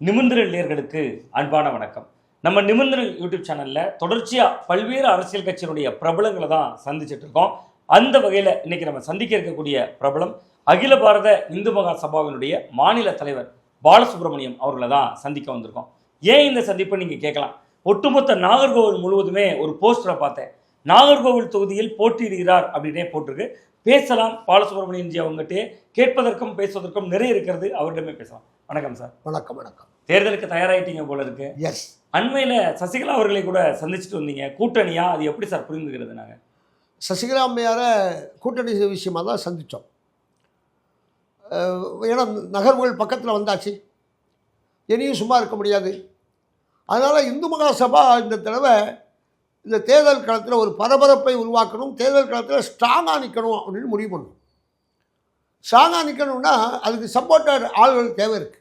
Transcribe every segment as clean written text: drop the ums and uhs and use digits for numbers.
நிமிர்ந்திரல் நேயர்களுக்கு அன்பான வணக்கம். நம்ம நிமிர்ந்திரல் யூடியூப் சேனலில் தொடர்ச்சியாக பல்வேறு அரசியல் கட்சியினுடைய பிரபலங்களை தான் சந்திச்சுட்டு இருக்கோம். அந்த வகையில் இன்னைக்கு நம்ம சந்திக்க இருக்கக்கூடிய பிரபலம் அகில பாரத இந்து மகா சபாவினுடைய மாநில தலைவர் பாலசுப்ரமணியம் அவர்களை தான் சந்திக்க வந்திருக்கோம். ஏன் இந்த சந்திப்பை நீங்கள் கேட்கலாம். ஒட்டுமொத்த நாகர்கோவில் முழுவதுமே ஒரு போஸ்டரை பார்த்தேன். நாகர்கோவில் தொகுதியில் போட்டியிடுகிறார் அப்படின்னே போட்டிருக்கு. பேசலாம் பாலசுப்ரமணியன்ஜி அவங்ககிட்டே. கேட்பதற்கும் பேசுவதற்கும் நிறைய இருக்கிறது, அவரிடமே பேசலாம். வணக்கம் சார். வணக்கம். வணக்கம். தேர்தலுக்கு தயாராகிட்டீங்க போல இருக்கு. எஸ். அண்மையில் சசிகலா அவர்களை கூட சந்திச்சுட்டு வந்தீங்க. கூட்டணியா, அது எப்படி சார் புரிந்துக்கிறது? நாங்கள் சசிகலா அம்மையாரை கூட்டணி விஷயமாக தான் சந்தித்தோம். ஏன்னா நகர்வுகள் பக்கத்தில் வந்தாச்சு, இனியும் சும்மா இருக்க முடியாது. அதனால் இந்து மகாசபா இந்த தடவை இந்த தேர்தல் களத்தில் ஒரு பரபரப்பை உருவாக்கணும், தேர்தல் களத்தில் ஸ்ட்ராங்காக நிற்கணும் அப்படின்னு முடிவு பண்ணணும். ஸ்ட்ராங்காக நிற்கணும்னா அதுக்கு சப்போர்ட்டர் ஆள்கள் தேவை இருக்குது.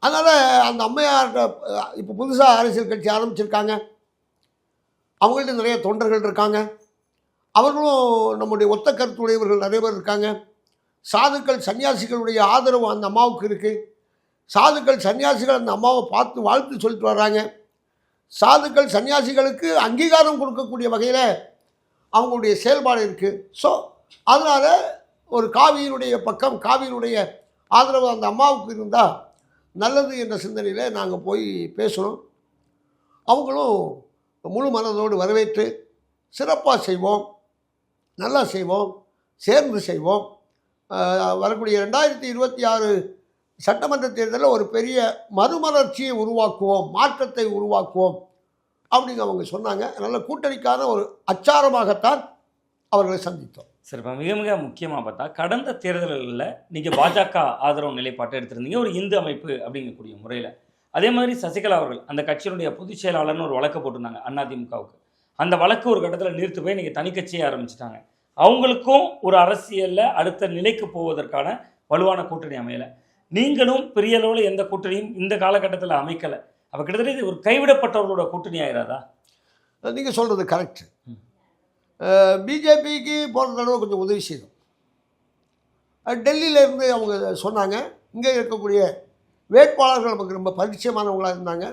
அதனால் அந்த அம்மையார்கிட்ட இப்போ புதுசாக அரசியல் கட்சி ஆரம்பிச்சிருக்காங்க. அவங்கள்ட்ட நிறைய தொண்டர்கள் இருக்காங்க. அவர்களும் நம்முடைய ஒத்த கருத்துடையவர்கள் நிறைய பேர் இருக்காங்க. சாதுக்கள் சன்னியாசிகளுடைய ஆதரவு அந்த அம்மாவுக்கு இருக்குது. சாதுக்கள் சன்னியாசிகள் அந்த அம்மாவை பார்த்து வாழ்த்து சொல்லிட்டு வர்றாங்க. சாதுக்கள் சன்னியாசிகளுக்கு அங்கீகாரம் கொடுக்கக்கூடிய வகையில் அவங்களுடைய செயல்பாடு இருக்குது. ஸோ அதனால் ஒரு காவியினுடைய பக்கம், காவியினுடைய ஆதரவு அந்த அம்மாவுக்கு இருந்தால் நல்லது என்ற சிந்தனையில் நாங்கள் போய் பேசணும். அவங்களும் முழு மனதோடு வரவேற்று சிறப்பாக செய்வோம், நல்லா செய்வோம், சேர்ந்து செய்வோம். வரக்கூடிய 2026 சட்டமன்ற தேர்தலில் ஒரு பெரிய மறுமலர்ச்சியை உருவாக்குவோம், மாற்றத்தை உருவாக்குவோம் அப்படின்னு அவங்க சொன்னாங்க. அதனால் கூட்டணிக்கான ஒரு அச்சாரமாகத்தான் அவர்களை சந்தித்தோம். சரி, இப்போ மிக மிக முக்கியமாக பார்த்தா கடந்த தேர்தல்களில் நீங்கள் பாஜக ஆதரவு நிலைப்பாட்டை எடுத்திருந்தீங்க, ஒரு இந்து அமைப்பு அப்படிங்கக்கூடிய முறையில். அதே மாதிரி சசிகலா அவர்கள் அந்த கட்சியினுடைய பொதுச் செயலாளர்னு ஒரு வழக்கு போட்டிருந்தாங்க அதிமுகவுக்கு. அந்த வழக்கு ஒரு கட்டத்தில் நீர்த்து போய் நீங்கள் தனிக்கட்சியை ஆரம்பிச்சிட்டாங்க. அவங்களுக்கும் ஒரு அரசியலில் அடுத்த நிலைக்கு போவதற்கான வலுவான கூட்டணி அமையலை. நீங்களும் பெரிய அளவில் எந்த கூட்டணியும் இந்த காலகட்டத்தில் அமைக்கலை. அப்போ கிட்டத்தட்ட இது ஒரு கைவிடப்பட்டவர்களோட கூட்டணி ஆயிராதா? நீங்கள் சொல்கிறது கரெக்ட். பிஜேபிக்கு போன தடவை கொஞ்சம் உதவி செய்தோம். டெல்லியிலேருந்து அவங்க சொன்னாங்க, இங்கே இருக்கக்கூடிய வேட்பாளர்கள் நமக்கு ரொம்ப பரிச்சயமானவங்களாக இருந்தாங்க.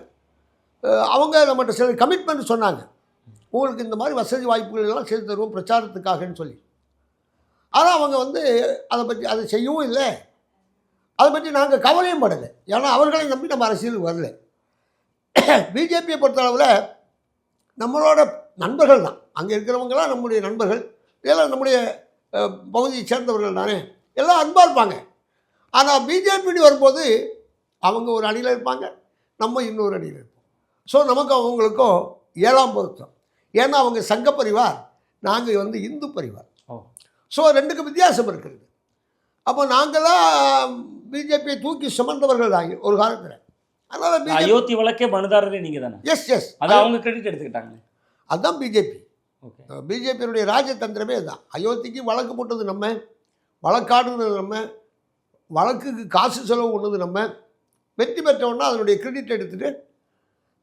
அவங்க நம்மகிட்ட சில கமிட்மெண்ட் சொன்னாங்க, உங்களுக்கு இந்த மாதிரி வசதி வாய்ப்புகள் எல்லாம் செய்து தருவோம் பிரச்சாரத்துக்காகன்னு சொல்லி. ஆனால் அவங்க அதை செய்யவும் இல்லை, அதை பற்றி நாங்கள் கவலையும் படலை. ஏன்னா அவர்களை நம்பி நம்ம அரசியலுக்கு வரல. பிஜேபியை பொறுத்தளவில் நம்மளோட நண்பர்கள் தான், அங்கே இருக்கிறவங்களாம் நம்முடைய நண்பர்கள், இதெல்லாம் நம்முடைய பகுதியை சேர்ந்தவர்கள் தானே, எல்லாம் அன்பாக இருப்பாங்க. ஆனால் பிஜேபின்னு வரும்போது அவங்க ஒரு அணியில் இருப்பாங்க, நம்ம இன்னொரு அணியில் இருப்போம். ஸோ நமக்கு அவங்களுக்கும் 7ஆம் பொருத்தம். ஏன்னா அவங்க சங்க பரிவார், நாங்கள் இந்து பரிவார். ஸோ ரெண்டுக்கும் வித்தியாசம் இருக்கிறது. அப்போ நாங்களாம் பிஜேபியை தூக்கி சுமந்தவர்கள் தான் ஒரு காலத்தில். அதனால் அயோத்தி வழக்கே மனுதாரரே நீங்கள் தானே? எஸ் எஸ், அதை அவங்க கிரெடிட் எடுத்துக்கிட்டாங்க. அதுதான் பிஜேபி. பிஜேபியினுடைய ராஜதந்திரமே அதுதான். அயோத்திக்கு வழக்கு போட்டது நம்ம, வழக்காடுனது நம்ம, வழக்குக்கு காசு செலவு கொண்டது நம்ம, வெற்றி பெற்றோன்னா அதனுடைய கிரெடிட் எடுத்துகிட்டு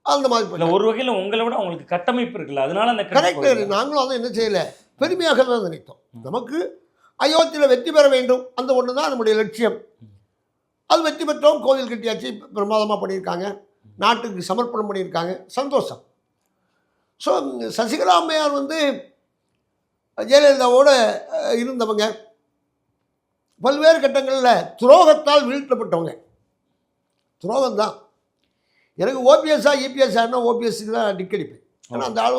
அந்த மாதிரி. ஒரு வகையில் உங்களை விட அவங்களுக்கு கட்டமைப்பு இருக்குல்ல, அதனால அந்த கரெக்ட். நாங்களும் அதை என்ன செய்யலை, பெருமையாக தான் நினைத்தோம். நமக்கு அயோத்தியில் வெற்றி பெற வேண்டும், அந்த ஒன்று தான் நம்முடைய லட்சியம். அது வெற்றி பெற்றோம், கோவில் கட்டியாச்சு, பிரமாதமாக பண்ணியிருக்காங்க, நாட்டுக்கு சமர்ப்பணம் பண்ணியிருக்காங்க, சந்தோஷம். ஸோ சசிகலா அம்மையார் ஜெயலலிதாவோடு இருந்தவங்க, பல்வேறு கட்டங்களில் துரோகத்தால் வீழ்த்தப்பட்டவங்க. துரோகம்தான். எனக்கு ஓபிஎஸ்ஸா இபிஎஸ்ஆர்னா ஓபிஎஸ்க்கு தான் டிக்கடிப்பேன். ஏன்னா அந்த ஆள்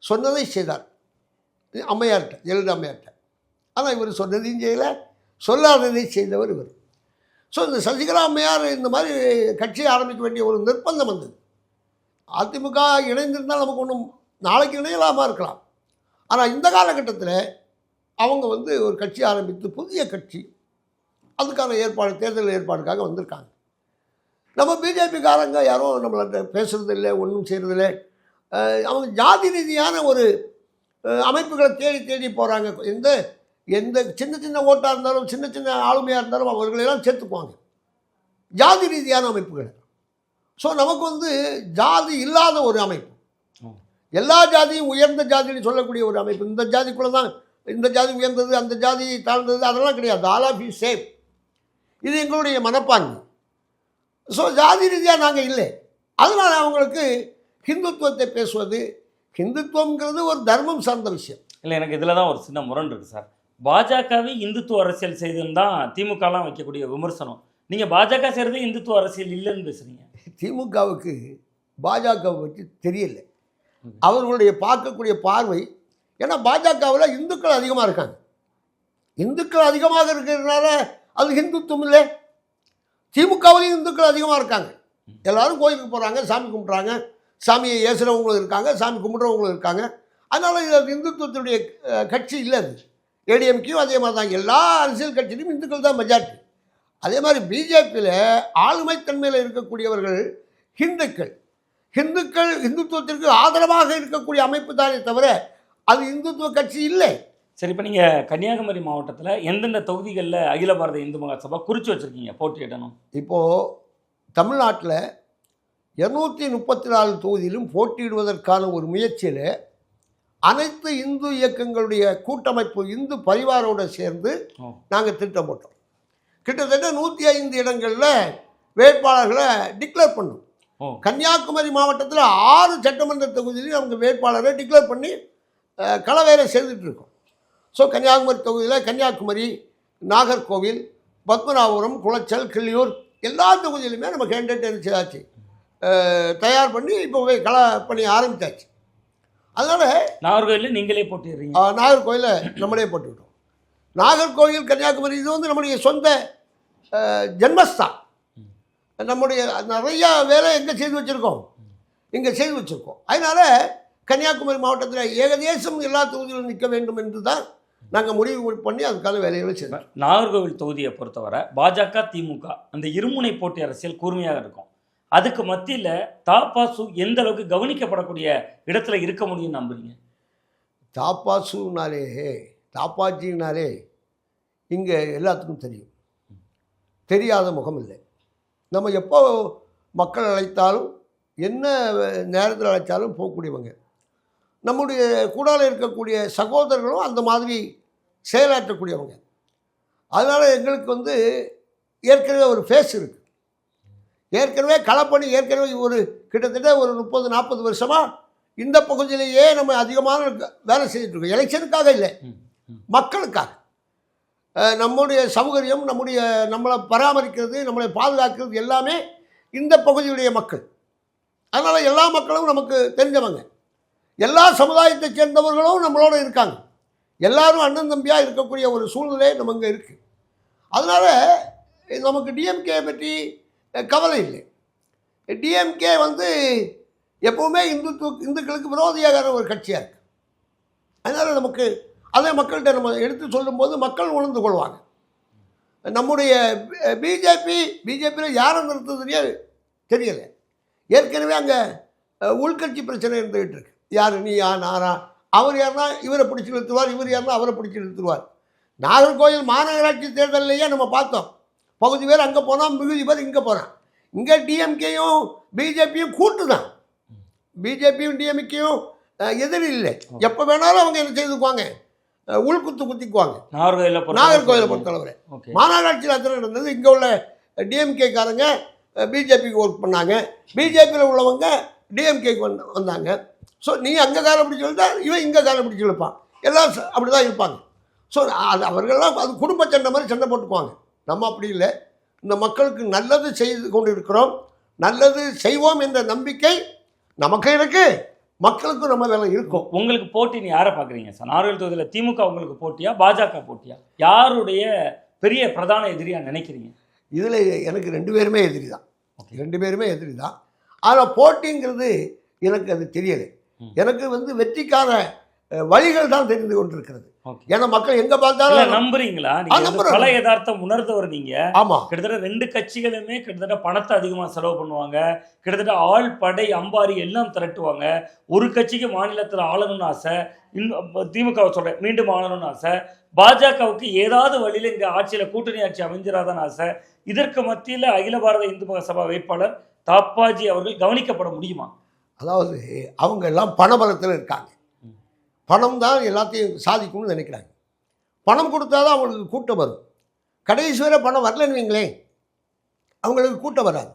சொன்னதை செய்தார் அம்மையார்கிட்ட, ஜெயலலிதா அம்மையார்கிட்ட. ஆனால் இவர் சொன்னதையும் செய்யலை, சொல்லாததை செய்தவர் இவர். ஸோ இந்த சசிகலா அம்மையார் இந்த மாதிரி கட்சியை ஆரம்பிக்க வேண்டிய ஒரு நிர்பந்தம் வந்தது. அதிமுக இணைந்திருந்தால் நமக்கு ஒன்றும் நாளைக்கு இணையலாமா இருக்கலாம். ஆனால் இந்த காலகட்டத்தில் அவங்க ஒரு கட்சி ஆரம்பித்து, புதிய கட்சி, அதுக்கான ஏற்பாடு, தேர்தல் ஏற்பாடுக்காக வந்திருக்காங்க. நம்ம பிஜேபிக்காரங்க யாரும் நம்மள்கிட்ட பேசுகிறது இல்லை, ஒன்றும் செய்கிறதில்ல. அவங்க ஜாதி ரீதியான ஒரு அமைப்புகளை தேடி தேடி போகிறாங்க. எந்த சின்ன சின்ன ஓட்டாக இருந்தாலும், சின்ன சின்ன ஆளுமையாக இருந்தாலும் அவர்களெல்லாம் சேர்த்துக்குவாங்க, ஜாதி ரீதியான அமைப்புகளை. ஸோ நமக்கு ஜாதி இல்லாத ஒரு அமைப்பு, எல்லா ஜாதியும் உயர்ந்த ஜாதின்னு சொல்லக்கூடிய ஒரு அமைப்பு. இந்த ஜாதிக்குள்ளே தான் இந்த ஜாதி உயர்ந்தது, அந்த ஜாதி தாழ்ந்தது, அதெல்லாம் கிடையாது. All of you same. இது எங்களுடைய மனப்பான்மை. ஸோ ஜாதி ரீதியாக நாங்கள் இல்லை. அதனால் அவங்களுக்கு ஹிந்துத்துவத்தை பேசுவது, ஹிந்துத்துவங்கிறது ஒரு தர்மம் சார்ந்த விஷயம். இல்லை, எனக்கு இதில் தான் ஒரு சின்ன முரண் இருக்குது சார். பாஜகவே இந்துத்துவ அரசியல் செய்துன்னு தான் திமுகலாம் வைக்கக்கூடிய விமர்சனம். நீங்கள் பாஜக செய்கிறது இந்துத்துவ அரசியல் இல்லைன்னு பேசுகிறீங்க. திமுகவுக்கு பாஜகவை பற்றி தெரியல, அவர்களுடைய பார்க்கக்கூடிய பார்வை. ஏன்னா பாஜகவில் இந்துக்கள் அதிகமாக இருக்காங்க. இந்துக்கள் அதிகமாக இருக்கிறதுனால அது ஹிந்துத்துவம் இல்லை. திமுகவிலையும் இந்துக்கள் அதிகமாக இருக்காங்க. எல்லாரும் கோயிலுக்கு போகிறாங்க, சாமி கும்பிட்றாங்க, சாமியை ஏசுகிறவங்களும் இருக்காங்க, சாமி கும்பிட்றவங்களும் இருக்காங்க. அதனால் இது இந்துத்துவத்தினுடைய கட்சி இல்லை. அது ஏடிஎம்கேயும் அதே மாதிரி தான். எல்லா அரசியல் கட்சியிலும் இந்துக்கள் தான் மெஜாரிட்டி. அதே மாதிரி பிஜேபியில் ஆளுமைத்தன்மையில் இருக்கக்கூடியவர்கள் ஹிந்துக்கள். இந்துத்துவத்திற்கு ஆதரவாக இருக்கக்கூடிய அமைப்பு தானே தவிர அது இந்துத்துவ கட்சி இல்லை. சரி, இப்போ நீங்கள் கன்னியாகுமரி மாவட்டத்தில் எந்தெந்த தொகுதிகளில் அகில பாரத இந்து மகாசபா குறித்து வச்சுருக்கீங்க போட்டியிடணும்? இப்போது தமிழ்நாட்டில் 234 தொகுதியிலும் போட்டியிடுவதற்கான ஒரு முயற்சியில் அனைத்து இந்து இயக்கங்களுடைய கூட்டமைப்பு இந்து பரிவாரோடு சேர்ந்து நாங்கள் திட்டம் போட்டோம். கிட்டத்தட்ட 105 இடங்களில் வேட்பாளர்களை டிக்ளேர் பண்ணோம். கன்னியாகுமரி மாவட்டத்தில் 6 சட்டமன்ற தொகுதியிலையும் அவங்க வேட்பாளரை டிக்ளேர் பண்ணி களவேலை செய்துட்ருக்கோம். ஸோ கன்னியாகுமரி தொகுதியில் கன்னியாகுமரி, நாகர்கோவில், பத்மநாபபுரம், குளச்சல், கிள்ளியூர் எல்லா தொகுதியிலுமே நம்ம கேண்டிடேட் இருந்துச்சு தயார் பண்ணி இப்போ போய் கள பண்ணி ஆரம்பித்தாச்சு. அதனால் நாகர்கோவிலில் நீங்களே போட்டிடுறீங்க? நாகர்கோவிலில் நம்மளே போட்டுவிட்டோம். நாகர்கோவில், கன்னியாகுமரி இது வந்து நம்முடைய சொந்த ஜென்மஸ்தான். நம்முடைய நிறையா வேலை எங்கே செய்து வச்சுருக்கோம், இங்கே செய்து வச்சுருக்கோம். அதனால் கன்னியாகுமரி மாவட்டத்தில் ஏகதேசம் எல்லா தொகுதியிலும் நிற்க வேண்டும் என்று தான் நாங்கள் முடிவு பண்ணி அதுக்கான வேலைகளை செய்வோம். நாகர்கோவில் தொகுதியை பொறுத்தவரை பாஜக, திமுக அந்த இருமுனை போட்டி அரசியல் கூர்மையாக இருக்கும். அதுக்கு மத்தியில் தாப்பாசு எந்த அளவுக்கு கவனிக்கப்படக்கூடிய இடத்துல இருக்க முடியும்னு நம்புறீங்க? தாப்பாஜினாலே இங்கே எல்லாத்துக்கும் தெரியும், தெரியாத முகம் இல்லை. நம்ம எப்போ மக்கள் அழைத்தாலும் என்ன நேரத்தில் அழைத்தாலும் போகக்கூடியவங்க. நம்முடைய கூடால இருக்கக்கூடிய சகோதரர்களும் அந்த மாதிரி செயலாற்றக்கூடியவங்க. அதனால் எங்களுக்கு வந்து ஏற்கனவே ஒரு ஃபேஸ் இருக்குது. ஏற்கனவே களப்பணி ஏற்கனவே ஒரு கிட்டத்தட்ட ஒரு 30-40 வருஷமாக இந்த பகுதியிலேயே நம்ம அதிகமான வேலை செய்துட்ருக்கோம். எலெக்ஷனுக்காக இல்லை, மக்களுக்காக. நம்முடைய சௌகரியம், நம்மளை பராமரிக்கிறது, நம்மளை பாதுகாக்கிறது எல்லாமே இந்த பகுதியுடைய மக்கள். அதனால் எல்லா மக்களும் நமக்கு தெரிஞ்சவங்க. எல்லா சமுதாயத்தை சேர்ந்தவர்களும் நம்மளோட இருக்காங்க. எல்லாரும் அண்ணன் தம்பியாக இருக்கக்கூடிய ஒரு சூழ்நிலை நம்ம இங்கே இருக்குது. அதனால் நமக்கு டிஎம்கே பற்றி கவலை இல்லை. டிஎம்கே வந்து எப்போவுமே இந்துக்களுக்கு விரோதியாக ஒரு கட்சியாக இருக்குது. அதனால் நமக்கு அதே மக்கள்கிட்ட நம்ம எடுத்து சொல்லும்போது மக்கள் உணர்ந்து கொள்வாங்க. நம்முடைய பிஜேபியில் யாரை நிறுத்துறதுனே தெரியலை. ஏற்கனவே அங்கே உள்கட்சி பிரச்சனை இருந்துகிட்டு இருக்கு. யார் நீயா நானா, அவர் யாருன்னா இவரை பிடிச்சி நிறுத்துவார், இவர் யாருன்னா அவரை பிடிச்சி நிறுத்துவார். நாகர்கோவில் மாநகராட்சி தேர்தலையே நம்ம பார்த்தோம். பகுதி பேர் அங்கே போனால், மிகுதி பேர் இங்கே போகிறான். இங்கே டிஎம்கேயும் பிஜேபியும் கூட்டு தான். பிஜேபியும் டிஎம்கேயும் எதிரி இல்லை. எப்போ வேணாலும் அவங்க என்ன செய்துக்குவாங்க, உள்குத்து குத்திக்குவாங்க. நாகர்கோவிலை பொறுத்தளவு மாநகராட்சியில் அத்தனை நடந்தது. இங்கே உள்ள டிஎம்கேக்காரங்க பிஜேபிக்கு ஒர்க் பண்ணாங்க, பிஜேபியில் உள்ளவங்க டிஎம்கேக்கு வந்தாங்க. ஸோ நீ அங்கே காலை பிடிச்சி இழுத்தா இவன் இங்கே காலை பிடிச்சி இழுப்பான். எல்லாம் அப்படி தான் இருப்பாங்க. ஸோ அது அவர்கள்லாம் அது குடும்ப சண்டை மாதிரி சண்டை போட்டுக்குவாங்க. நம்ம அப்படி இல்லை. இந்த மக்களுக்கு நல்லது செய்து கொண்டு இருக்கிறோம், நல்லது செய்வோம் என்ற நம்பிக்கை நமக்கு இருக்குது, மக்களுக்கும் நம்ம வேலை இருக்கும். உங்களுக்கு போட்டின்னு யாரை பார்க்குறீங்க சார்? நாகர்கோவில் தொகுதியில் திமுக உங்களுக்கு போட்டியா, பாஜக போட்டியா? யாருடைய பெரிய பிரதான எதிரியாக நினைக்கிறீங்க? இதில் எனக்கு 2 பேருமே எதிரி தான். 2 பேருமே எதிரி தான். ஆனால் போட்டிங்கிறது எனக்கு அது தெரியலை. எனக்கு வந்து வெற்றிக்கான வழிகள் தான் தெரிந்து கொண்டிருக்கிறது. ஏன்னா மக்கள் எங்க பார்த்தாலும் நம்புறீங்களா? பல யதார்த்தம் உணர்ந்தவர் நீங்க. ஆமா, கிட்டத்தட்ட 2 கட்சிகளுமே கிட்டத்தட்ட பணத்தை அதிகமா செலவு பண்ணுவாங்க. கிட்டத்தட்ட ஆள் படை அம்பாரி எல்லாம் திரட்டுவாங்க. ஒரு கட்சிக்கு மாநிலத்தில் ஆளணும்னு ஆசை, திமுக சொல்ற மீண்டும் ஆளணும்னு ஆசை, பாஜகவுக்கு ஏதாவது வழியில இங்க ஆட்சியில கூட்டணி ஆட்சி அமைஞ்சிராதான் ஆசை. இதற்கு மத்தியில் அகில பாரத இந்து மகாசபா வேட்பாளர் தாப்பாஜி அவர்கள் கவனிக்கப்பட முடியுமா? அதாவது அவங்க எல்லாம் பணபலத்தில் இருக்காங்க. பணம் தான் எல்லாத்தையும் சாதிக்கும்னு நினைக்கிறாங்க. பணம் கொடுத்தா தான் அவங்களுக்கு கூட்டம் வரும். கடைசி வரை பணம் வரலன்னு வைங்களேன், அவங்களுக்கு கூட்டம் வராது.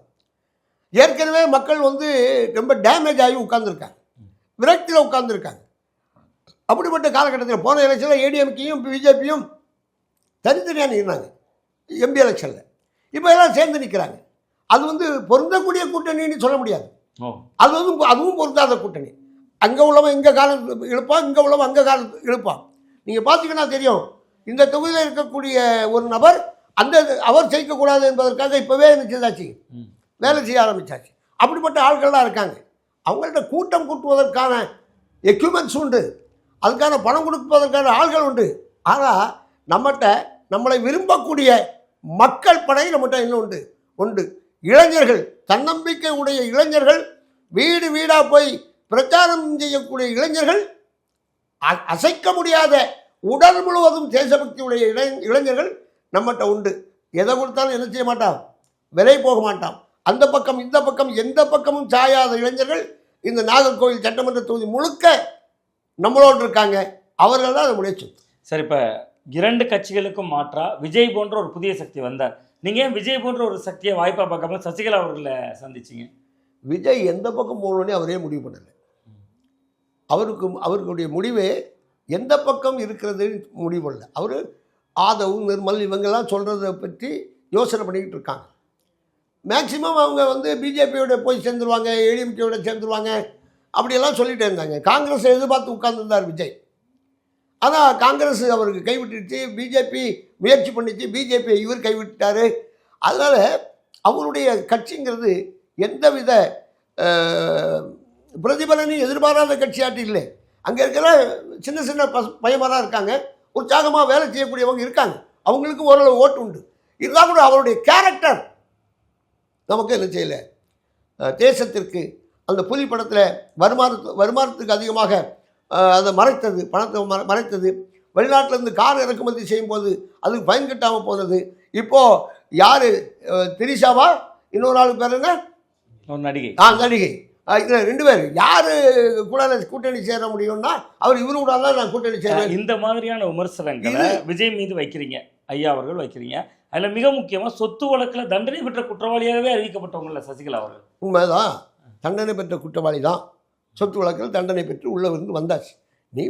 ஏற்கனவே மக்கள் வந்து ரொம்ப டேமேஜ் ஆகி உட்கார்ந்துருக்காங்க, விரக்தியில் உட்கார்ந்துருக்காங்க. அப்படிப்பட்ட காலகட்டத்தில் போன எலெக்ஷனில் ஏடிஎம்கேயும் பிஜேபியும் தனித்தனியாக நிற்கிறாங்க எம்பி எலெக்ஷனில். இப்போ எல்லாம் சேர்ந்து நிற்கிறாங்க. அது வந்து பொருந்தக்கூடிய கூட்டணின்னு சொல்ல முடியாது. அது வந்து அதுவும் பொருந்தாத கூட்டணி. அங்கே உள்ளவன் இங்கே காலம் இழுப்பான், இங்கே உள்ளவன் அங்கே காலம் இழுப்பான். நீங்கள் பார்த்தீங்கன்னா தெரியும், இந்த தொகுதியில் இருக்கக்கூடிய ஒரு நபர் அவர் ஜெயிக்கக்கூடாது என்பதற்காக இப்போவே என்ன செய்தாச்சு, வேலை செய்ய ஆரம்பித்தாச்சு. அப்படிப்பட்ட ஆட்கள்லாம் இருக்காங்க. அவங்கள்ட்ட கூட்டம் கூட்டுவதற்கான எக்யூப்மெண்ட்ஸ் உண்டு, அதுக்கான பணம் கொடுப்பதற்கான ஆள்கள் உண்டு. ஆனால் நம்மளை விரும்பக்கூடிய மக்கள் படை நம்மகிட்ட இன்னும் உண்டு. இளைஞர்கள், தன்னம்பிக்கை உடைய இளைஞர்கள், வீடு வீடாக போய் பிரச்சாரம் செய்யக்கூடிய இளைஞர்கள், அசைக்க முடியாத உடல் முழுவதும் தேசபக்தி உடைய இளைஞர்கள் நம்மகிட்ட உண்டு. எதை கொடுத்தாலும் என்ன செய்ய மாட்டான், விலை போக மாட்டான். அந்த பக்கம் இந்த பக்கம் எந்த பக்கமும் சாயாத இளைஞர்கள் இந்த நாகர்கோவில் சட்டமன்ற தொகுதி முழுக்க நம்மளோடு இருக்காங்க. அவர்கள் தான் அதை முயற்சி. சரி, இப்போ 2 கட்சிகளுக்கும் மாற்றா விஜய் போன்ற ஒரு புதிய சக்தி வந்தார். நீங்கள் ஏன் விஜய் போன்ற ஒரு சக்தியை வாய்ப்பாக பார்க்காம சசிகலா அவர்களை சந்திச்சிங்க? விஜய் எந்த பக்கம் போகணுன்னே அவரே முடிவு பண்ணலை. அவருடைய முடிவே எந்த பக்கம் இருக்கிறது முடிவு பண்ணல. அவர் ஆதவ், நிர்மல் இவங்கெல்லாம் சொல்கிறத பற்றி யோசனை பண்ணிக்கிட்டு இருக்காங்க. மேக்சிமம் அவங்க வந்து பிஜேபியோட போய் சேர்ந்துருவாங்க, ஏடிஎம்கேயோட சேர்ந்துருவாங்க, அப்படியெல்லாம் சொல்லிகிட்டே இருந்தாங்க. காங்கிரஸை எதிர்பார்த்து உட்கார்ந்துருந்தார் விஜய். ஆனால் காங்கிரஸ் அவருக்கு கைவிட்டுருச்சு, பிஜேபி முயற்சி பண்ணிச்சு, பிஜேபியை இவர் கைவிட்டார். அதனால் அவருடைய கட்சிங்கிறது எந்தவித பிரதிபலனையும் எதிர்பாராத கட்சியாட்டி இல்லை. அங்கே இருக்கிற சின்ன சின்ன பையன்மாராக இருக்காங்க, உற்சாகமாக வேலை செய்யக்கூடியவங்க இருக்காங்க, அவங்களுக்கு ஓரளவு ஓட்டு உண்டு. இருந்தால் கூட அவருடைய கேரக்டர் நமக்கு என்ன செய்யலை. தேசத்திற்கு அந்த புலி படத்தில் வருமானத்துக்கு அதிகமாக அதை மறைத்தது, பணத்தை மறைத்தது. வெளிநாட்டிலேருந்து கார் இறக்குமதி செய்யும்போது அதுக்கு பயன் கட்டாமல் போனது. இப்போது யார், திரிஷாவா, இன்னொரு ஆள் பேர் என்ன, நடிகை, நடிகை, இதில் 2 பேர் யார் கூட கூட்டணி சேர முடியும்னா அவர் இவரு கூட தான் நான் கூட்டணி சேர. இந்த மாதிரியான விமர்சனங்களை விஜய் மீது வைக்கிறீங்க, ஐயா அவர்கள் வைக்கிறீங்க. அதில் மிக முக்கியமாக சொத்து வழக்கில் தண்டனை பெற்ற குற்றவாளியாகவே அறிவிக்கப்பட்டவங்கள சசிகலா அவர்கள். உண்மைதான், தண்டனை பெற்ற குற்றவாளி தான். சொத்து வழக்கில் தண்டனை பெற்று உள்ளே இருந்து வந்தாச்சு. நீ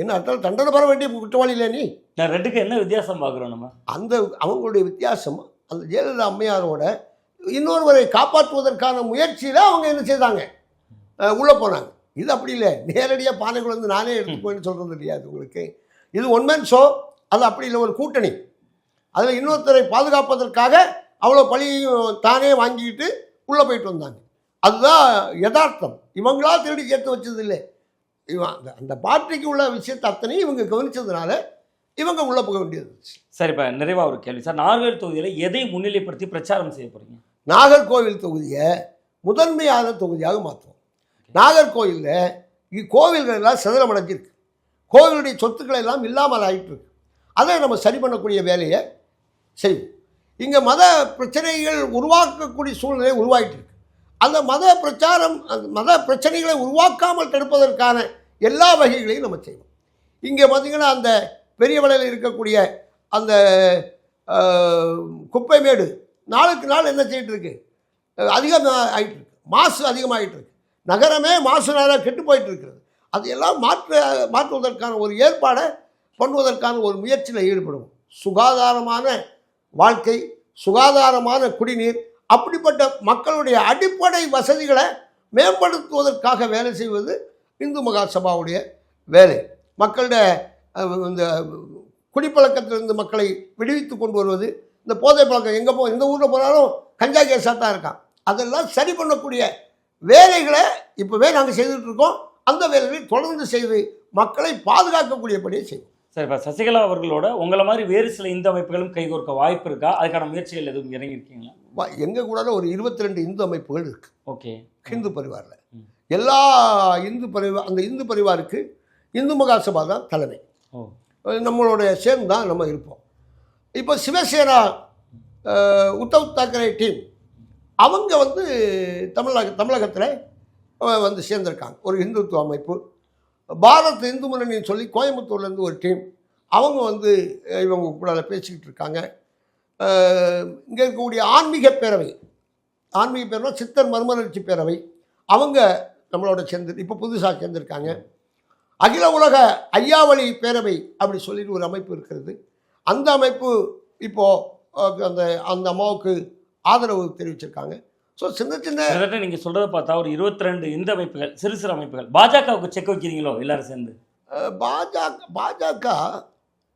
என்ன அர்த்தம், தண்டனை பெற வேண்டிய குற்றவாளி இல்லை நீ. நான் 2க்கு என்ன வித்தியாசம் பார்க்குறோம் நம்ம? அவங்களுடைய வித்தியாசம் அந்த ஜெயலலிதா அம்மையாரோட இன்னொருவரை காப்பாற்றுவதற்கான முயற்சியில் அவங்க என்ன செய்தாங்க, உள்ளே போனாங்க. இது அப்படி இல்லை, நேரடியாக பானைக்குள்ள வந்து நானே எடுத்துக்கோன்னு சொல்கிறது தெரியாது உங்களுக்கு. இது ஒன்மேன் ஷோ. அது அப்படி இல்லை, ஒரு கூட்டணி. அதில் இன்னொருத்தரை பாதுகாப்பதற்காக அவ்வளோ பழியையும் தானே வாங்கிட்டு உள்ளே போயிட்டு வந்தாங்க. அதுதான் யதார்த்தம். இவங்களா திருடி சேர்த்து வச்சது இல்லை. அந்த பார்ட்டிக்கு உள்ள விஷயத்தை அத்தனையும் இவங்க கவனித்ததுனால இவங்க உள்ளே போக வேண்டியது. சரி, இப்போ நிறைவாக ஒரு கேள்வி சார். நாகர்கோவில் தொகுதியில் எதை முன்னிலைப்படுத்தி பிரச்சாரம் செய்ய போகிறீங்க? நாகர்கோவில் தொகுதியை முதன்மையான தொகுதியாக மாற்றுவோம். நாகர்கோவிலில் கோவில்கள் எல்லாம் சிதறமடைஞ்சிருக்கு, கோவிலுடைய சொத்துக்களை எல்லாம் இல்லாமல் ஆகிட்டு இருக்கு. அதை நம்ம சரி பண்ணக்கூடிய வேலையை செய்வோம். இங்கே மத பிரச்சனைகள் உருவாக்கக்கூடிய சூழ்நிலை உருவாகிட்டு இருக்கு. அந்த மத பிரச்சனைகளை உருவாக்காமல் தடுப்பதற்கான எல்லா வகைகளையும் நம்ம செய்வோம். இங்கே பார்த்திங்கன்னா அந்த பெரிய வலையில் இருக்கக்கூடிய அந்த குப்பை மேடு நாளுக்கு நாள் என்ன செய்யிட்டு இருக்கு, அதிகமாக ஆகிட்டு இருக்கு, மாசு அதிகமாகிட்டு இருக்கு, நகரமே மாசுனால கெட்டு போயிட்டு இருக்கிறது. அதையெல்லாம் மாற்றுவதற்கான ஒரு ஏற்பாடை பண்ணுவதற்கான ஒரு முயற்சியில் ஈடுபடுவோம். சுகாதாரமான வாழ்க்கை, சுகாதாரமான குடிநீர், அப்படிப்பட்ட மக்களுடைய அடிப்படை வசதிகளை மேம்படுத்துவதற்காக வேலை செய்வது இந்து மகாசபாவுடைய வேலை. மக்களுடைய இந்த குடிப்பழக்கத்திலிருந்து மக்களை விடுவித்து கொண்டு வருவது. இந்த போதை பழக்கம் எந்த ஊரில் போனாலும் கஞ்சா கேஸாக தான் இருக்கான். அதெல்லாம் சரி பண்ணக்கூடிய வேலைகளை இப்போவே நாங்கள் செய்துட்டு இருக்கோம். அந்த வேலைகளை தொடர்ந்து செய்து மக்களை பாதுகாக்கக்கூடியபடியே செய்வோம். சரி, இப்போ சசிகலா அவர்களோட உங்களை மாதிரி வேறு சில இந்து அமைப்புகளும் கைகோர்க்க வாய்ப்பு இருக்கா? அதுக்கான முயற்சிகள் எதுவும் இறங்கியிருக்கீங்களா? எங்கள் கூட ஒரு 22 இந்து அமைப்புகள் இருக்குது. ஓகே, ஹிந்து பரிவாரில் எல்லா அந்த இந்து பரிவாருக்கு இந்து மகாசபா தான் தலைமை. நம்மளுடைய சேர்ந்து தான் நம்ம இருப்போம். இப்போ சிவசேனா உத்தவ் தாக்கரே டீம் அவங்க வந்து தமிழகத்தில் வந்து சேர்ந்திருக்காங்க. ஒரு இந்துத்துவ அமைப்பு. பாரத் இந்து முன்னணின்னு சொல்லி கோயம்புத்தூர்லேருந்து ஒரு டீம், அவங்க வந்து இவங்க கூட பேசிக்கிட்டு இருக்காங்க. இங்கே இருக்கக்கூடிய ஆன்மீக பேரவை, ஆன்மீக பேரவை சித்தர் மறுமலர்ச்சி பேரவை, அவங்க நம்மளோட சேர்ந்து இப்போ புதுசாக சேர்ந்துருக்காங்க. அகில உலக ஐயாவளி பேரவை அப்படி சொல்லிட்டு ஒரு அமைப்பு இருக்கிறது. அந்த அமைப்பு இப்போது அந்த அந்த அம்மாவுக்கு ஆதரவு தெரிவிச்சிருக்காங்க. ஸோ சின்ன சின்ன நீங்கள் சொல்கிறத பார்த்தா ஒரு 22 இந்த அமைப்புகள், சிறு சிறு அமைப்புகள். பாஜகவுக்கு செக் வைக்கிறீங்களோ எல்லாரும் சேர்ந்து? பாஜக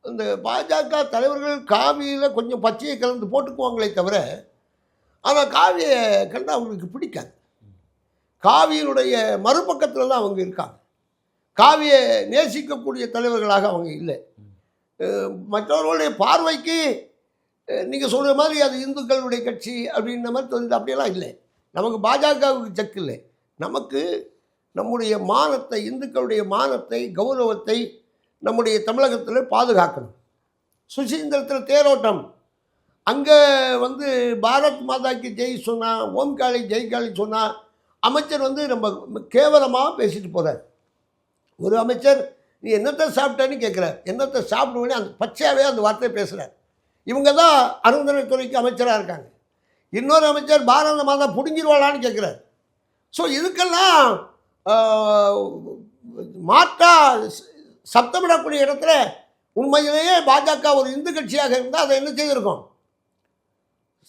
இந்த பாஜக தலைவர்கள் காவியில் கொஞ்சம் பச்சையை கலந்து போட்டுக்குவாங்களே தவிர, ஆனால் காவியை கண்டு அவங்களுக்கு பிடிக்காது. காவியினுடைய மறுபக்கத்தில் தான் அவங்க இருக்காங்க. காவியை நேசிக்கக்கூடிய தலைவர்களாக அவங்க இல்லை. மற்றவர்களுடைய பார்வைக்கு நீங்கள் சொல்கிற மாதிரி அது இந்துக்களுடைய கட்சி அப்படின்ற மாதிரி தோணுது. அப்படியெல்லாம் இல்லை. நமக்கு பாஜகவுக்கு செக் இல்லை. நமக்கு நம்முடைய மானத்தை, இந்துக்களுடைய மானத்தை, கௌரவத்தை நம்முடைய தமிழகத்தில் பாதுகாக்கணும். சுசீந்திரத்தில் தேரோட்டம், அங்கே வந்து பாரத் மாதாக்கு ஜெய் சொன்னால், ஓம் காளி ஜெய் காளி சொன்னால் அமைச்சர் வந்து ரொம்ப கேவலமாக பேசிட்டு போகிறார். ஒரு அமைச்சர் நீ என்னத்தை சாப்பிட்டேன்னு கேட்குறார். என்னத்தை சாப்பிடுவேன்னு அந்த பச்சையாகவே அந்த வார்த்தையை பேசுகிறார். இவங்க தான் அருந்தனைத்துறைக்கு அமைச்சராக இருக்காங்க. இன்னொரு அமைச்சர் பாரத மாதா பிடுங்கிடுவாளான்னு கேட்குறார். ஸோ இதுக்கெல்லாம் மாற்றா சப்தமிடக்கூடிய இடத்துல உண்மையிலேயே பாஜக ஒரு இந்து கட்சியாக இருந்தால் அதை என்ன செய்திருக்கோம்,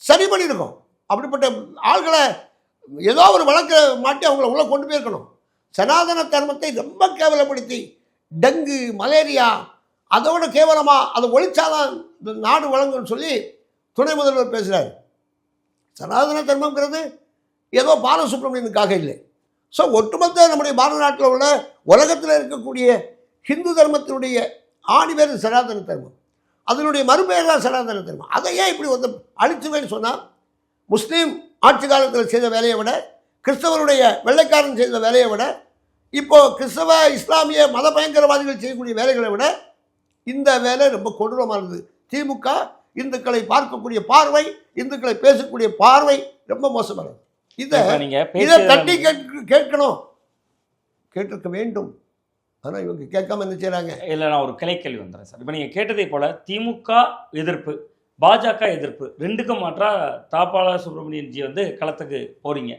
சரி பண்ணியிருக்கோம். அப்படிப்பட்ட ஆள்களை ஏதோ ஒரு வழக்கை மாட்டி அவங்கள உள்ளே கொண்டு போயிருக்கணும். சனாதன தர்மத்தை ரொம்ப கேவலப்படுத்தி டெங்கு, மலேரியா, அதோட கேவலமாக அதை ஒழிச்சாதான் இந்த நாடு வழங்குன்னு சொல்லி துணை முதல்வர் பேசுகிறார். சனாதன தர்மங்கிறது ஏதோ பாலசுப்ரமணியனுக்காக இல்லை. ஸோ ஒட்டுமொத்த நம்முடைய பாரத நாட்டில் உள்ள உலகத்தில் இருக்கக்கூடிய ஹிந்து தர்மத்தினுடைய ஆணிவேறு சனாதன தர்மம், அதனுடைய மறுபெயர் தான் சனாதன தர்மம். அதையே இப்படி வந்து அழிச்சுவேன்னு சொன்னால், முஸ்லீம் ஆட்சி காலத்தில் செய்த வேலையை விட, கிறிஸ்தவருடைய வெள்ளைக்காரன் செய்த வேலையை விட, இப்போது கிறிஸ்தவ இஸ்லாமிய மத பயங்கரவாதிகள் செய்யக்கூடிய வேலைகளை விட இந்த வேலை ரொம்ப கொடூரமானது. திமுக இந்துக்களை பார்க்கக்கூடிய பார்வை, இந்துக்களை பேசக்கூடிய பார்வை ரொம்ப மோசமானது. இதை தட்டி கேட்கணும், கேட்டிருக்க வேண்டும். ஆனால் இவங்க கேட்காம என்ன செய்கிறாங்க? இல்லை, நான் ஒரு கிளைக்கேள்வி வந்துடுறேன் சார். இப்போ நீங்கள் கேட்டதை போல் திமுக எதிர்ப்பு, பாஜக எதிர்ப்பு, ரெண்டுக்கும் மாற்றாக தாப்பால சுப்பிரமணியன் ஜி வந்து களத்துக்கு போகிறீங்க.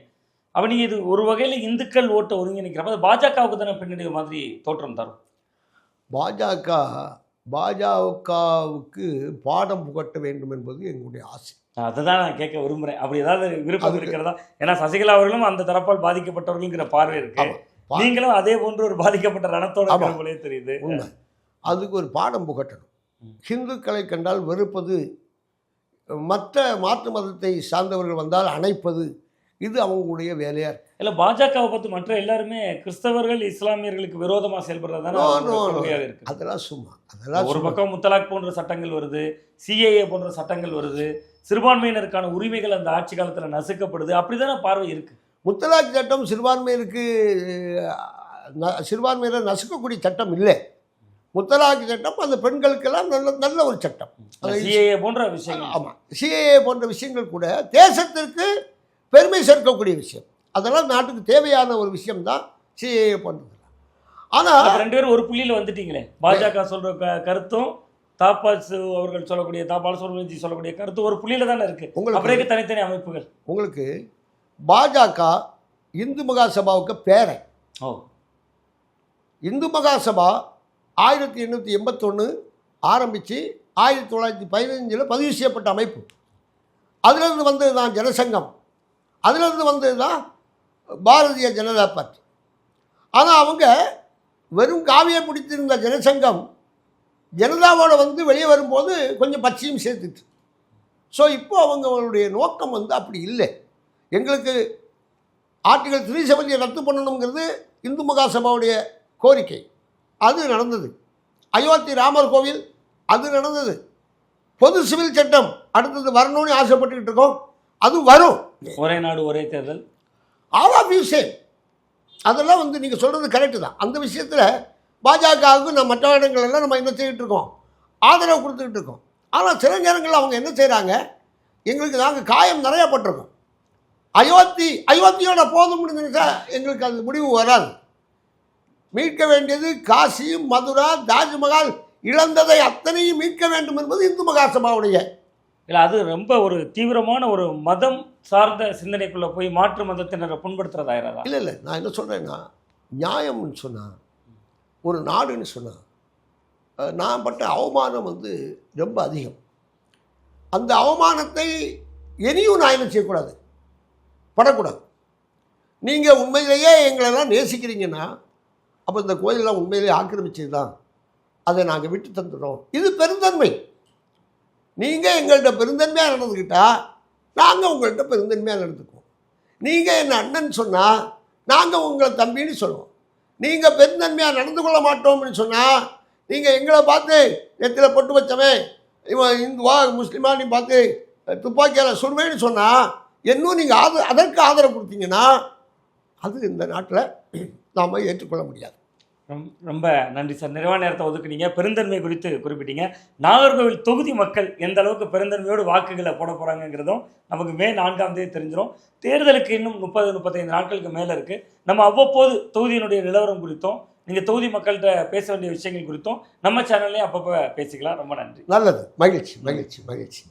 அப்போ நீங்கள் இது ஒரு வகையில் இந்துக்கள் ஓட்டை ஒருங்கிணைக்கிறப்ப அது பாஜகவுக்கு தானே பின்னணி மாதிரி தோற்றம் தரும். பாஜகவுக்கு பாடம் புகட்ட வேண்டும் என்பது எங்களுடைய ஆசை. அதுதான் நான் கேட்க விரும்புகிறேன். அப்படி ஏதாவது விருப்பம் இருக்கிறதா? ஏன்னா சசிகலா அவர்களும் அந்த தரப்பால் பாதிக்கப்பட்டவர்களுங்கிற பார்வை இருக்கு. நீங்களும் அதே போன்று ஒரு பாதிக்கப்பட்ட ரணத்தோட தெரியுது. அதுக்கு ஒரு பாடம் புகட்டணும். ஹிந்துக்களை கண்டால் வெறுப்பது, மற்ற மாற்று மதத்தை சார்ந்தவர்கள் வந்தால் அணைப்பது, இது அவங்களுடைய வேலையா இருக்கு. இல்லை, பாஜகவை பார்த்து மற்ற எல்லாருமே கிறிஸ்தவர்கள் இஸ்லாமியர்களுக்கு விரோதமாக செயல்படுறதுதானே இருக்கு. அதெல்லாம் சும்மா, அதெல்லாம் ஒரு பக்கம் முத்தலாக் போன்ற சட்டங்கள் வருது, சிஏஏ போன்ற சட்டங்கள் வருது, சிறுபான்மையினருக்கான உரிமைகள் அந்த ஆட்சி காலத்தில் நசுக்கப்படுது. அப்படிதானே பார்வை இருக்கு. முத்தலாக் சட்டம் சிறுபான்மையினர் நசுக்கக்கூடிய சட்டம் இல்லை. முத்தலாக் சட்டம் அந்த பெண்களுக்கெல்லாம் நல்ல ஒரு சட்டம். சிஏஏ போன்ற விஷயங்கள். ஆமாம், சிஏஏ போன்ற விஷயங்கள் கூட தேசத்திற்கு பெருமை சேர்க்கக்கூடிய விஷயம். அதெல்லாம் நாட்டுக்கு தேவையான ஒரு விஷயம் தான் சிஏஏ போன்றது. ஆனால் ரெண்டு பேரும் ஒரு புள்ளியில் வந்துட்டீங்களே. பாஜக சொல்கிற கருத்தும் தாப்பாசு அவர்கள் சொல்லக்கூடிய, தாப்பால சுப்பிரமணியன் சொல்லக்கூடிய கருத்து ஒரு புள்ளியில் தானே இருக்குது. உங்களுக்கு தனித்தனி அமைப்புகள். உங்களுக்கு பாஜக இந்து மகாசபாவுக்கு பேரை, இந்து மகாசபா 1881 ஆரம்பித்து 1915 பதிவு செய்யப்பட்ட அமைப்பு. அதிலிருந்து வந்தது தான் ஜனசங்கம், அதிலிருந்து வந்தது தான் பாரதிய ஜனதா பார்ட்டி. ஆனால் அவங்க வெறும் காவியை பிடித்திருந்த ஜனசங்கம் ஜனதாவோட வந்து வெளியே வரும்போது கொஞ்சம் பச்சையும் சேர்த்துட்டு. ஸோ இப்போ அவங்களுடைய நோக்கம் வந்து அப்படி இல்லை. எங்களுக்கு ஆர்டிகல் 370 ரத்து பண்ணணுங்கிறது இந்து மகாசபாவுடைய கோரிக்கை. அது நடந்தது. அயோத்தி ராமர் கோவில் அது நடந்தது. பொது சிவில் சட்டம் அடுத்தது வரணும்னு ஆசைப்பட்டுக்கிட்டு இருக்கோம். அது வரும். ஒரே நாடு ஒரே தேர்தல், ஆல் ஆஃப் யூ சேம். அதெல்லாம் வந்து நீங்கள் சொல்கிறது கரெக்டு தான். அந்த விஷயத்தில் பாஜகவுக்கு நம்ம மற்ற இடங்கள்லாம் நம்ம என்ன செய்துட்டு இருக்கோம், ஆதரவு கொடுத்துக்கிட்டு இருக்கோம். ஆனால் சில நேரங்களில் அவங்க என்ன செய்கிறாங்க, எங்களுக்கு நாங்கள் காயம் நிறையா பட்டிருக்கோம். அயோத்தியோட போதும்னு நினைச்சா எங்களுக்கு அந்த முடிவு வராது. மீட்க வேண்டியது காசி, மதுரா, தாஜ்மஹால், இழந்ததை அத்தனையும் மீட்க வேண்டும் என்பது இந்து மகாசபாவுடைய. இல்லை அது ரொம்ப ஒரு தீவிரமான ஒரு மதம் சார்ந்த சிந்தனைக்குள்ளே போய் மாற்று மதத்தினரை புண்படுத்துறதாயிராதா? இல்லை நான் என்ன சொல்கிறேன்னா, நியாயம்னு சொன்னால், ஒரு நாடுன்னு சொன்னால், நான் பட்ட அவமானம் வந்து ரொம்ப அதிகம். அந்த அவமானத்தை இனியும் நான் என்ன செய்யக்கூடாது, படக்கூடாது. நீங்கள் உண்மையிலேயே எங்களெல்லாம் நேசிக்கிறீங்கன்னா, அப்போ இந்த கோயிலெலாம் உண்மையிலேயே ஆக்கிரமிச்சது தான், அதை நாங்கள் விட்டு தந்துடுறோம். இது பெருந்தன்மை. நீங்கள் எங்கள்கிட்ட பெருந்தன்மையாக நடந்துக்கிட்டால் நாங்கள் உங்கள்கிட்ட பெருந்தன்மையாக நடந்துக்குவோம். நீங்கள் என்ன அண்ணன் சொன்னால் நாங்கள் உங்களை தம்பின்னு சொல்லுவோம். நீங்கள் பெருந்தன்மையாக நடந்து கொள்ள மாட்டோம்னு சொன்னால் நீங்கள் எங்களை பார்த்து நெத்தியில் பொட்டு வச்சவன் இவன் இந்துவா முஸ்லீமா நீ பார்த்து துப்பாக்கியால் சுடுவேன்னு சொன்னால் இன்னும் நீங்கள் அதற்கு ஆதரவு கொடுத்தீங்கன்னா அது இந்த நாட்டில் நாம் ஏற்றுக்கொள்ள முடியாது. ரொம்ப நன்றி சார். நிறைவான நேரத்தை ஒதுக்குனீங்க. பெருந்தன்மை குறித்து குறிப்பிட்டீங்க. நாகர்கோவில் தொகுதி மக்கள் எந்த அளவுக்கு பெருந்தன்மையோடு வாக்குகளை போட போகிறாங்கிறதும் நமக்கு மே 4ஆம் தேதி தெரிஞ்சிடும். தேர்தலுக்கு இன்னும் 30-35 நாட்களுக்கு மேலே இருக்குது. நம்ம அவ்வப்போது தொகுதியினுடைய நிலவரம் குறித்தும் நீங்கள் தொகுதி மக்கள்கிட்ட பேச வேண்டிய விஷயங்கள் குறித்தும் நம்ம சேனல்லே அப்பப்போ பேசிக்கலாம். ரொம்ப நன்றி. நல்லது. மகிழ்ச்சி மகிழ்ச்சி மகிழ்ச்சி.